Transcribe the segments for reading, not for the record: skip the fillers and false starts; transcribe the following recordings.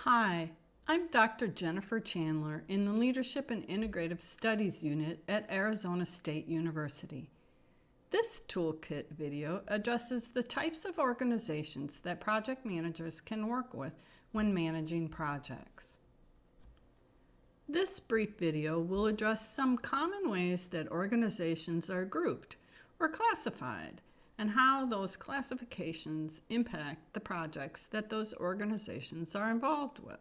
Hi, I'm Dr. Jennifer Chandler in the Leadership and Integrative Studies Unit at Arizona State University. This toolkit video addresses the types of organizations that project managers can work with when managing projects. This brief video will address some common ways that organizations are grouped or classified and how those classifications impact the projects that those organizations are involved with.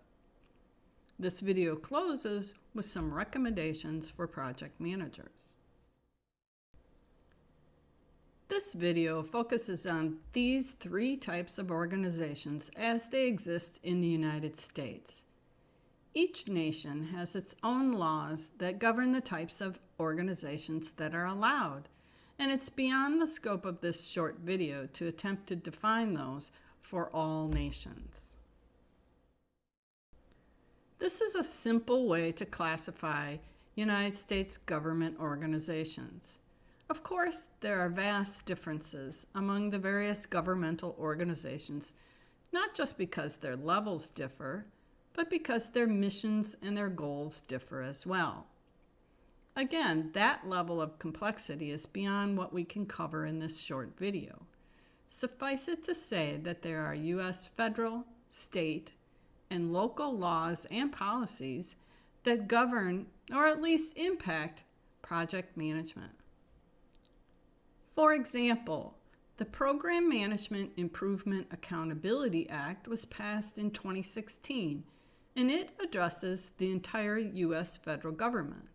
This video closes with some recommendations for project managers. This video focuses on these three types of organizations as they exist in the United States. Each nation has its own laws that govern the types of organizations that are allowed, and it's beyond the scope of this short video to attempt to define those for all nations. This is a simple way to classify United States government organizations. Of course, there are vast differences among the various governmental organizations, not just because their levels differ, but because their missions and their goals differ as well. Again, that level of complexity is beyond what we can cover in this short video. Suffice it to say that there are U.S. federal, state, and local laws and policies that govern or at least impact project management. For example, the Program Management Improvement Accountability Act was passed in 2016, and it addresses the entire U.S. federal government.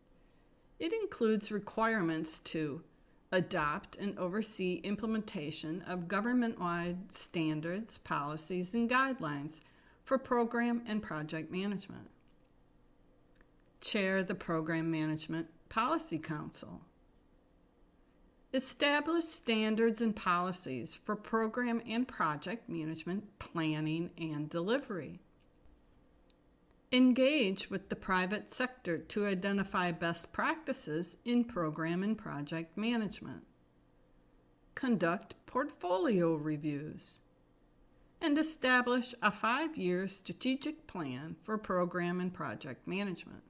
It includes requirements to adopt and oversee implementation of government-wide standards, policies, and guidelines for program and project management. Chair the Program Management Policy Council. Establish standards and policies for program and project management planning and delivery. Engage with the private sector to identify best practices in program and project management. Conduct portfolio reviews. And establish a 5-year strategic plan for program and project management.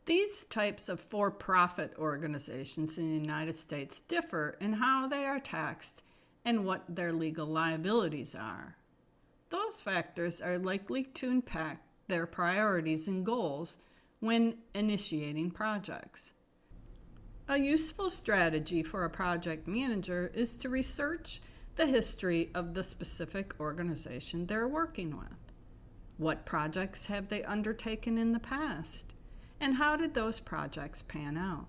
These types of for-profit organizations in the United States differ in how they are taxed and what their legal liabilities are. Those factors are likely to impact their priorities and goals when initiating projects. A useful strategy for a project manager is to research the history of the specific organization they're working with. What projects have they undertaken in the past? And how did those projects pan out?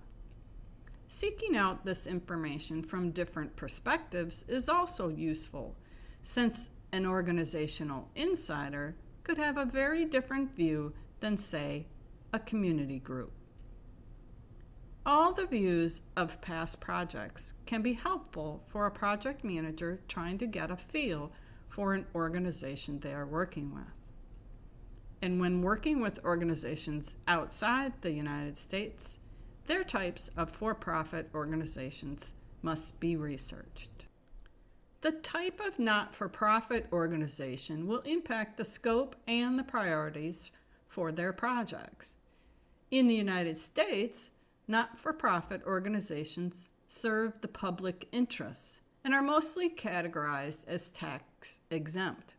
Seeking out this information from different perspectives is also useful, since an organizational insider could have a very different view than, say, a community group. All the views of past projects can be helpful for a project manager trying to get a feel for an organization they are working with. And when working with organizations outside the United States, their types of for-profit organizations must be researched. The type of not-for-profit organization will impact the scope and the priorities for their projects. In the United States, not-for-profit organizations serve the public interests and are mostly categorized as tax exempt.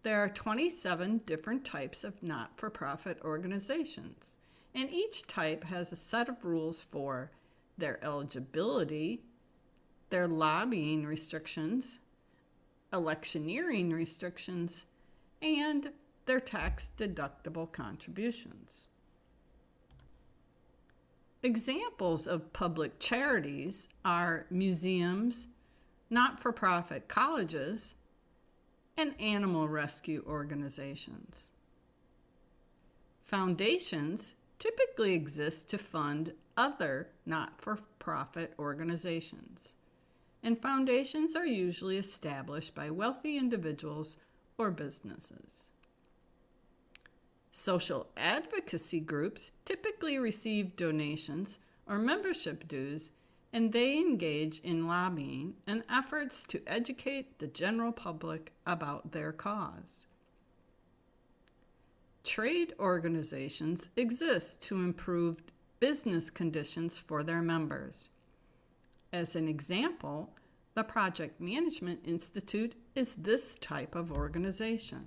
There are 27 different types of not-for-profit organizations, and each type has a set of rules for their eligibility, their lobbying restrictions, electioneering restrictions, and their tax-deductible contributions. Examples of public charities are museums, not-for-profit colleges, and animal rescue organizations. Foundations typically exist to fund other not-for-profit organizations, and foundations are usually established by wealthy individuals or businesses. Social advocacy groups typically receive donations or membership dues and they engage in lobbying and efforts to educate the general public about their cause. Trade organizations exist to improve business conditions for their members. As an example, the Project Management Institute is this type of organization.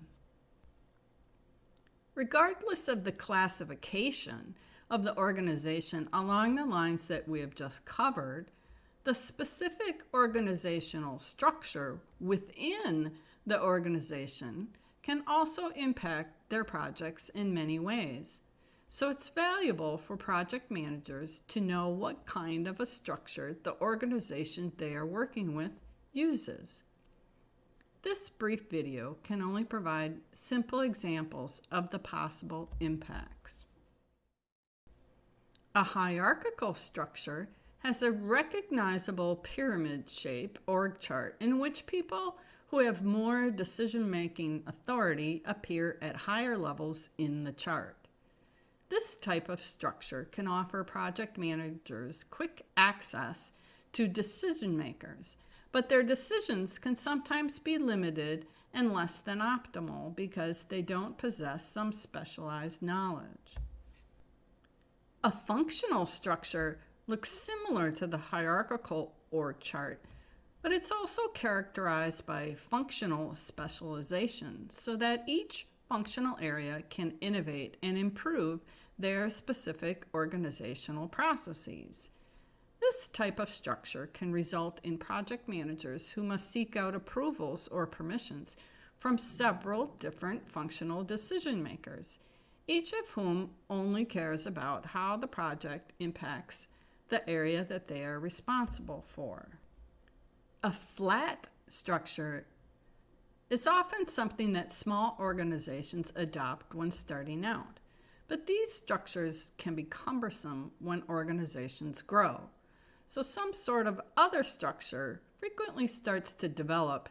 Regardless of the classification of the organization along the lines that we have just covered, the specific organizational structure within the organization can also impact their projects in many ways. So it's valuable for project managers to know what kind of a structure the organization they are working with uses. This brief video can only provide simple examples of the possible impacts. A hierarchical structure has a recognizable pyramid shape org chart in which people who have more decision-making authority appear at higher levels in the chart. This type of structure can offer project managers quick access to decision makers, but their decisions can sometimes be limited and less than optimal because they don't possess some specialized knowledge. A functional structure looks similar to the hierarchical org chart, but it's also characterized by functional specialization so that each functional area can innovate and improve their specific organizational processes. This type of structure can result in project managers who must seek out approvals or permissions from several different functional decision makers, each of whom only cares about how the project impacts the area that they are responsible for. A flat structure is often something that small organizations adopt when starting out, but these structures can be cumbersome when organizations grow. So some sort of other structure frequently starts to develop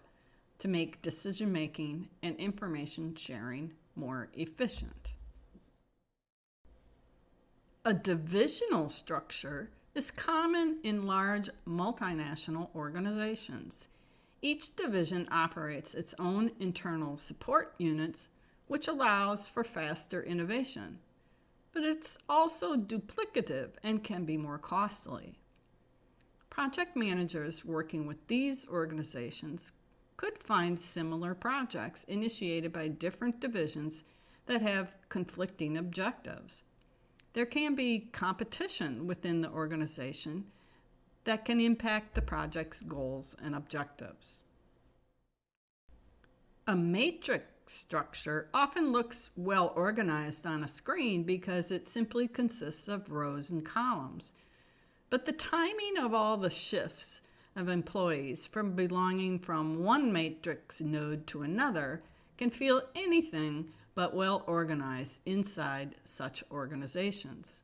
to make decision-making and information sharing more efficient. A divisional structure is common in large multinational organizations. Each division operates its own internal support units, which allows for faster innovation, but it's also duplicative and can be more costly. Project managers working with these organizations could find similar projects initiated by different divisions that have conflicting objectives. There can be competition within the organization that can impact the project's goals and objectives. A matrix structure often looks well organized on a screen because it simply consists of rows and columns. But the timing of all the shifts of employees from belonging from one matrix node to another can feel anything but well organized inside such organizations.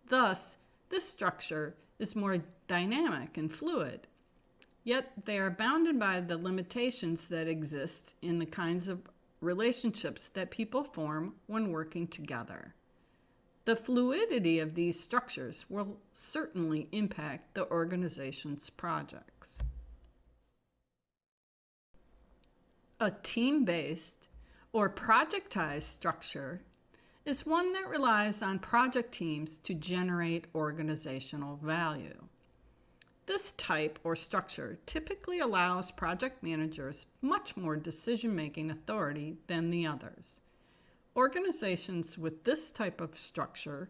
Thus, this structure is more dynamic and fluid, yet they are bounded by the limitations that exist in the kinds of relationships that people form when working together. The fluidity of these structures will certainly impact the organization's projects. A team-based or projectized structure is one that relies on project teams to generate organizational value. This type or structure typically allows project managers much more decision-making authority than the others. Organizations with this type of structure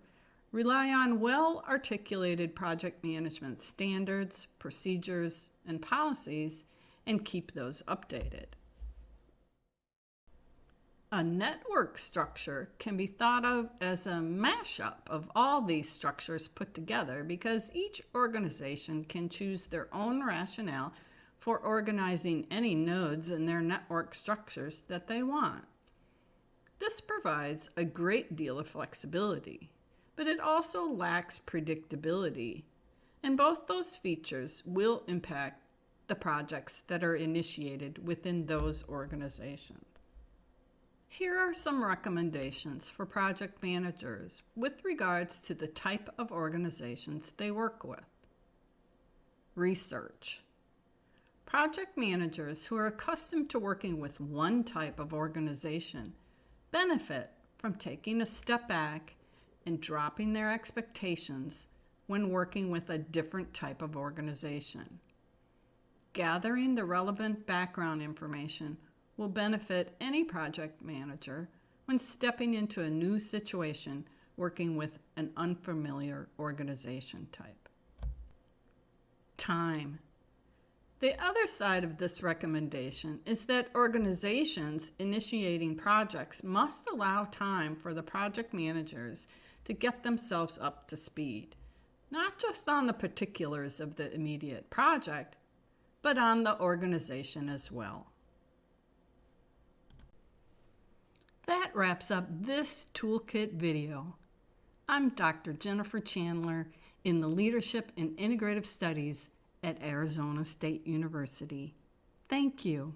rely on well-articulated project management standards, procedures, and policies, and keep those updated. A network structure can be thought of as a mashup of all these structures put together because each organization can choose their own rationale for organizing any nodes in their network structures that they want. This provides a great deal of flexibility, but it also lacks predictability, and both those features will impact the projects that are initiated within those organizations. Here are some recommendations for project managers with regards to the type of organizations they work with. research. Project managers who are accustomed to working with one type of organization benefit from taking a step back and dropping their expectations when working with a different type of organization. Gathering the relevant background information will benefit any project manager when stepping into a new situation working with an unfamiliar organization type. Time. The other side of this recommendation is that organizations initiating projects must allow time for the project managers to get themselves up to speed, not just on the particulars of the immediate project, but on the organization as well. That wraps up this toolkit video. I'm Dr. Jennifer Chandler in the Leadership in Integrative Studies at Arizona State University. Thank you.